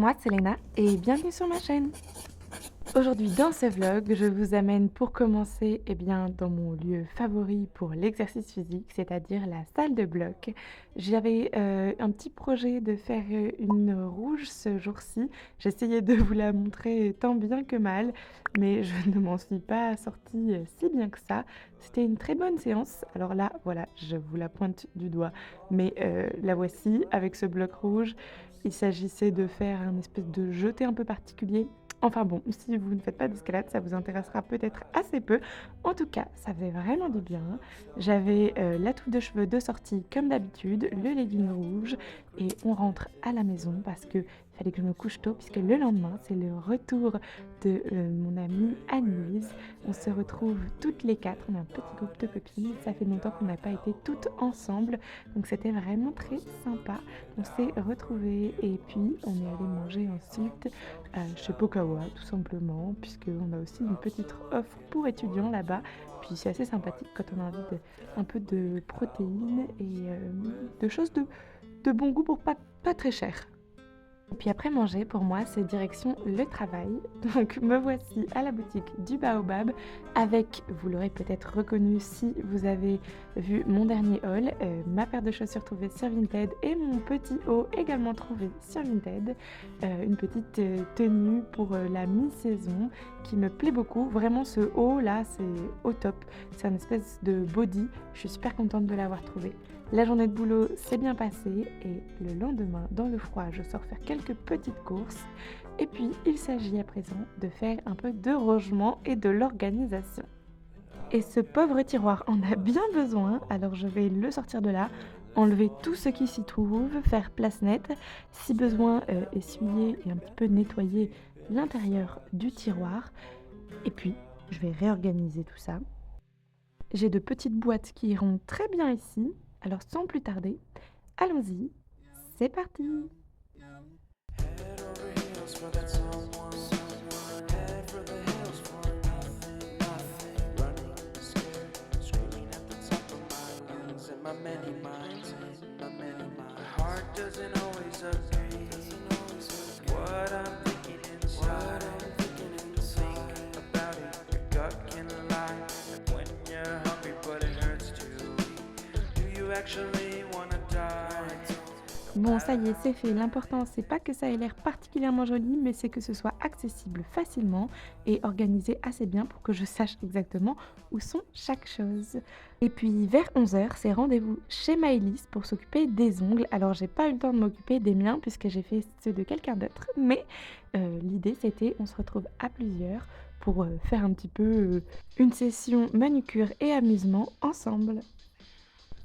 moi c'est Léna et bienvenue sur ma chaîne. Aujourd'hui dans ce vlog, je vous amène pour commencer dans mon lieu favori pour l'exercice physique, c'est-à-dire la salle de bloc. J'avais un petit projet de faire une rouge ce jour-ci. J'essayais de vous la montrer tant bien que mal, mais je ne m'en suis pas sortie si bien que ça. C'était une très bonne séance. Alors là, voilà, je vous la pointe du doigt, mais la voici avec ce bloc rouge. Il s'agissait de faire un espèce de jeté un peu particulier. Enfin bon, si vous ne faites pas d'escalade, ça vous intéressera peut-être assez peu. En tout cas, ça fait vraiment du bien. J'avais la touffe de cheveux de sortie comme d'habitude, le legging rouge et on rentre à la maison parce que il fallait que je me couche tôt puisque le lendemain, c'est le retour de mon amie Annelise. On se retrouve toutes les quatre, on a un petit groupe de copines. Ça fait longtemps qu'on n'a pas été toutes ensemble, donc c'était vraiment très sympa. On s'est retrouvés et puis on est allé manger ensuite chez Pokawa tout simplement, puisqu'on a aussi une petite offre pour étudiants là-bas. Puis c'est assez sympathique quand on a envie de un peu de protéines et de choses de bon goût pour pas très cher. Et puis après manger, pour moi, c'est direction le travail. Donc me voici à la boutique du Baobab avec, vous l'aurez peut-être reconnu si vous avez vu mon dernier haul, ma paire de chaussures trouvée sur Vinted et mon petit haut également trouvé sur Vinted. Une petite tenue pour la mi-saison qui me plaît beaucoup. Vraiment ce haut là, c'est au top. C'est une espèce de body. Je suis super contente de l'avoir trouvé. La journée de boulot s'est bien passée et le lendemain, dans le froid, je sors faire quelques petites courses. Et puis, il s'agit à présent de faire un peu de rangement et de l'organisation. Et ce pauvre tiroir en a bien besoin, alors je vais le sortir de là, enlever tout ce qui s'y trouve, faire place nette, si besoin essuyer et un petit peu nettoyer l'intérieur du tiroir. Et puis, je vais réorganiser tout ça. J'ai de petites boîtes qui iront très bien ici. Alors sans plus tarder, allons-y, c'est parti! Bon, ça y est, c'est fait. L'important, c'est pas que ça ait l'air particulièrement joli, mais c'est que ce soit accessible facilement et organisé assez bien pour que je sache exactement où sont chaque chose. Et puis, vers 11h, c'est rendez-vous chez Maëlys pour s'occuper des ongles. Alors, j'ai pas eu le temps de m'occuper des miens puisque j'ai fait ceux de quelqu'un d'autre, mais l'idée, c'était on se retrouve à plusieurs pour faire un petit peu une session manucure et amusement ensemble.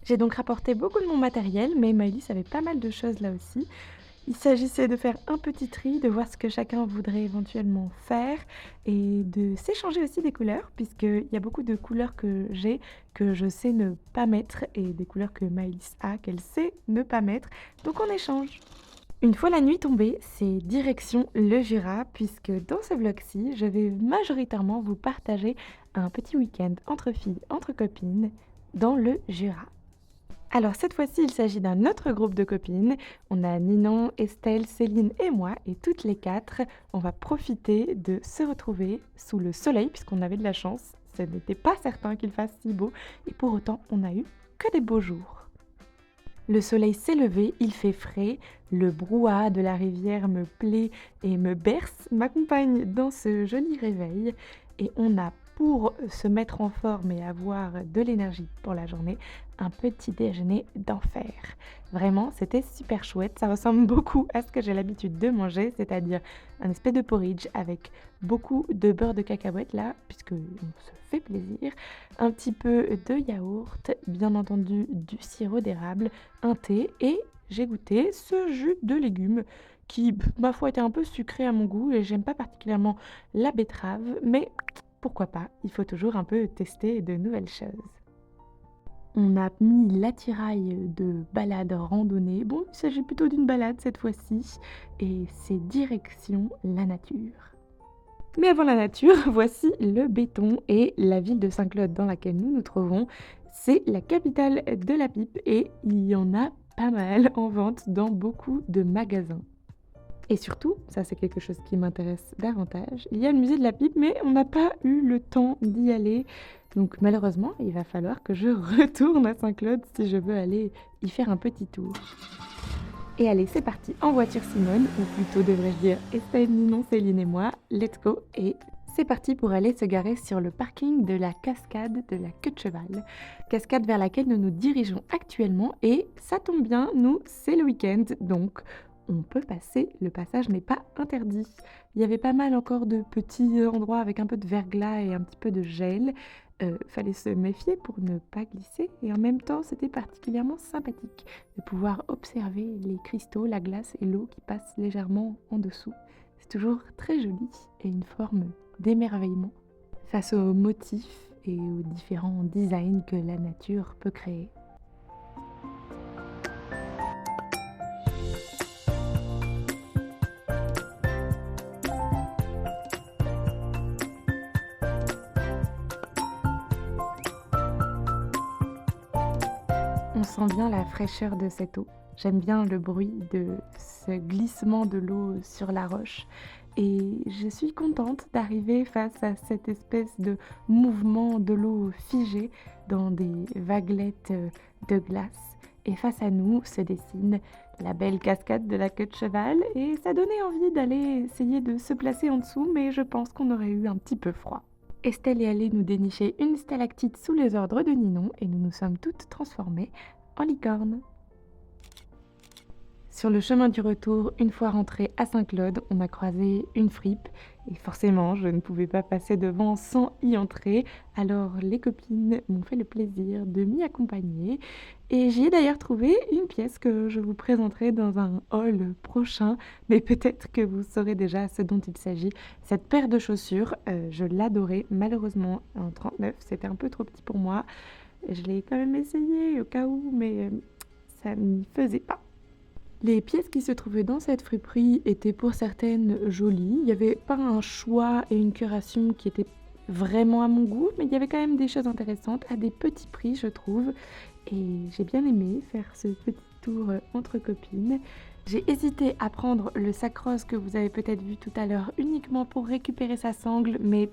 J'ai donc rapporté beaucoup de mon matériel, mais Maëlys avait pas mal de choses là aussi. Il s'agissait de faire un petit tri, de voir ce que chacun voudrait éventuellement faire et de s'échanger aussi des couleurs, puisqu'il y a beaucoup de couleurs que j'ai, que je sais ne pas mettre, et des couleurs que Maëlys a, qu'elle sait ne pas mettre. Donc on échange. Une fois la nuit tombée, c'est direction le Jura, puisque dans ce vlog-ci, je vais majoritairement vous partager un petit week-end entre filles, entre copines, dans le Jura. Alors cette fois-ci, il s'agit d'un autre groupe de copines. On a Ninon, Estelle, Céline et moi, et toutes les quatre, on va profiter de se retrouver sous le soleil, puisqu'on avait de la chance. Ce n'était pas certain qu'il fasse si beau, et pour autant, on n'a eu que des beaux jours. Le soleil s'est levé, il fait frais, le brouhaha de la rivière me plaît et me berce, m'accompagne dans ce joli réveil, et on a pour se mettre en forme et avoir de l'énergie pour la journée, un petit déjeuner d'enfer. Vraiment, c'était super chouette. Ça ressemble beaucoup à ce que j'ai l'habitude de manger, c'est-à-dire un espèce de porridge avec beaucoup de beurre de cacahuète là, puisque on se fait plaisir, un petit peu de yaourt, bien entendu du sirop d'érable, un thé et j'ai goûté ce jus de légumes qui, ma foi, était un peu sucré à mon goût et j'aime pas particulièrement la betterave, mais pourquoi pas, il faut toujours un peu tester de nouvelles choses. On a mis l'attirail de balade randonnée. Bon, il s'agit plutôt d'une balade cette fois-ci, et c'est direction la nature. Mais avant la nature, voici le béton et la ville de Saint-Claude dans laquelle nous nous trouvons. C'est la capitale de la pipe et il y en a pas mal en vente dans beaucoup de magasins. Et surtout, ça c'est quelque chose qui m'intéresse davantage, il y a le musée de la Bible, mais on n'a pas eu le temps d'y aller. Donc malheureusement, il va falloir que je retourne à Saint-Claude si je veux aller y faire un petit tour. Et allez, c'est parti, en voiture Simone, ou plutôt devrais-je dire Estelle, Ninon, Céline et moi, let's go. Et c'est parti pour aller se garer sur le parking de la cascade de la Queue de Cheval. Cascade vers laquelle nous nous dirigeons actuellement et ça tombe bien, nous, c'est le week-end, donc on peut passer, le passage n'est pas interdit. Il y avait pas mal encore de petits endroits avec un peu de verglas et un petit peu de gel. Fallait se méfier pour ne pas glisser et en même temps c'était particulièrement sympathique de pouvoir observer les cristaux, la glace et l'eau qui passe légèrement en dessous. C'est toujours très joli et une forme d'émerveillement face aux motifs et aux différents designs que la nature peut créer. On sent bien la fraîcheur de cette eau. J'aime bien le bruit de ce glissement de l'eau sur la roche. Et je suis contente d'arriver face à cette espèce de mouvement de l'eau figée dans des vaguelettes de glace. Et face à nous se dessine la belle cascade de la Queue de Cheval. Et ça donnait envie d'aller essayer de se placer en dessous, mais je pense qu'on aurait eu un petit peu froid. Estelle est allée nous dénicher une stalactite sous les ordres de Ninon et nous nous sommes toutes transformées en licornes. Sur le chemin du retour, une fois rentrés à Saint-Claude, on a croisé une fripe et forcément je ne pouvais pas passer devant sans y entrer. Alors les copines m'ont fait le plaisir de m'y accompagner et j'y ai d'ailleurs trouvé une pièce que je vous présenterai dans un haul prochain, mais peut-être que vous saurez déjà ce dont il s'agit. Cette paire de chaussures, je l'adorais, malheureusement en 39, c'était un peu trop petit pour moi. Je l'ai quand même essayé au cas où, mais ça n'y faisait pas. Les pièces qui se trouvaient dans cette friperie étaient pour certaines jolies. Il n'y avait pas un choix et une curation qui étaient vraiment à mon goût, mais il y avait quand même des choses intéressantes à des petits prix, je trouve. Et j'ai bien aimé faire ce petit tour entre copines. J'ai hésité à prendre le sac rose que vous avez peut-être vu tout à l'heure uniquement pour récupérer sa sangle, mais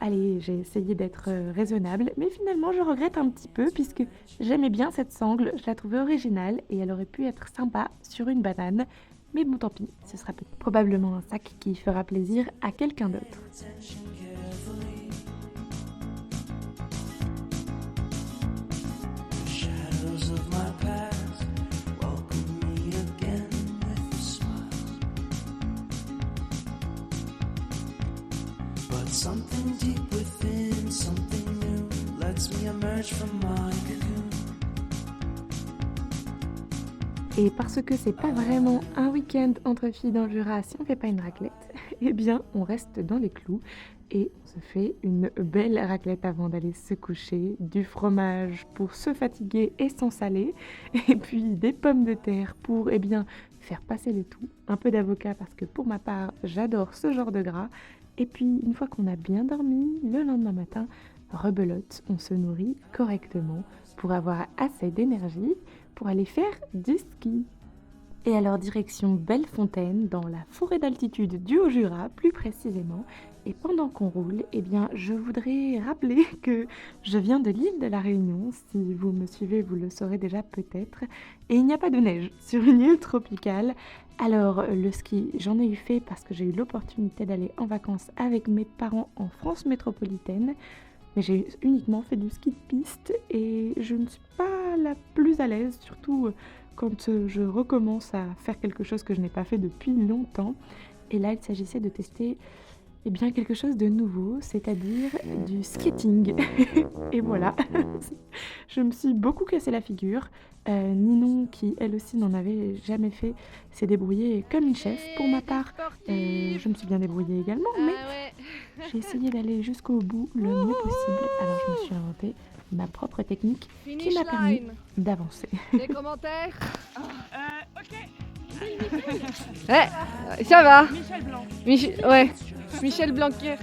allez, j'ai essayé d'être raisonnable, mais finalement je regrette un petit peu puisque j'aimais bien cette sangle, je la trouvais originale et elle aurait pu être sympa sur une banane. Mais bon, tant pis, ce sera probablement un sac qui fera plaisir à quelqu'un d'autre. Something deep within, something new, lets me emerge from my cocoon. Et parce que c'est pas vraiment un week-end entre filles dans le Jura si on fait pas une raclette, eh bien on reste dans les clous et on se fait une belle raclette avant d'aller se coucher, du fromage pour se fatiguer et sans saler, et puis des pommes de terre pour faire passer le tout, un peu d'avocat parce que pour ma part j'adore ce genre de gras. Et puis, une fois qu'on a bien dormi, le lendemain matin, rebelote, on se nourrit correctement pour avoir assez d'énergie pour aller faire du ski. Et alors, direction Bellefontaine, dans la forêt d'altitude du Haut-Jura, plus précisément. Et pendant qu'on roule, je voudrais rappeler que je viens de l'île de la Réunion. Si vous me suivez, vous le saurez déjà peut-être. Et il n'y a pas de neige sur une île tropicale. Alors, le ski, j'en ai eu fait parce que j'ai eu l'opportunité d'aller en vacances avec mes parents en France métropolitaine. Mais j'ai uniquement fait du ski de piste et je ne suis pas la plus à l'aise, surtout quand je recommence à faire quelque chose que je n'ai pas fait depuis longtemps. Et là, il s'agissait de tester quelque chose de nouveau, c'est-à-dire du skating. Et voilà, je me suis beaucoup cassé la figure. Ninon, qui elle aussi n'en avait jamais fait, s'est débrouillée comme une chef. Pour ma part, je me suis bien débrouillée également, mais j'ai essayé d'aller jusqu'au bout le mieux possible. Alors je me suis inventé ma propre technique qui m'a permis d'avancer. Des commentaires? Ok. Ouais, ça va. Michel Blanc. Ouais, Michel Blanquer.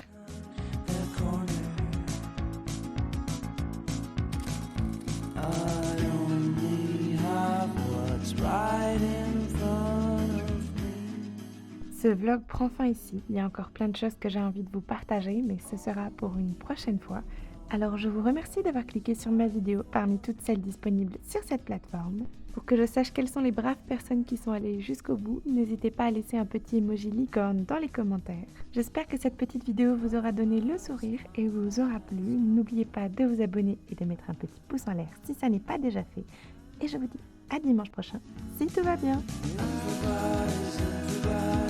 I only have what's right in front of me. Ce vlog prend fin ici. Il y a encore plein de choses que j'ai envie de vous partager, mais ce sera pour une prochaine fois. Alors je vous remercie d'avoir cliqué sur ma vidéo parmi toutes celles disponibles sur cette plateforme. Pour que je sache quelles sont les braves personnes qui sont allées jusqu'au bout, n'hésitez pas à laisser un petit emoji licorne dans les commentaires. J'espère que cette petite vidéo vous aura donné le sourire et vous aura plu. N'oubliez pas de vous abonner et de mettre un petit pouce en l'air si ça n'est pas déjà fait. Et je vous dis à dimanche prochain, si tout va bien. Everybody's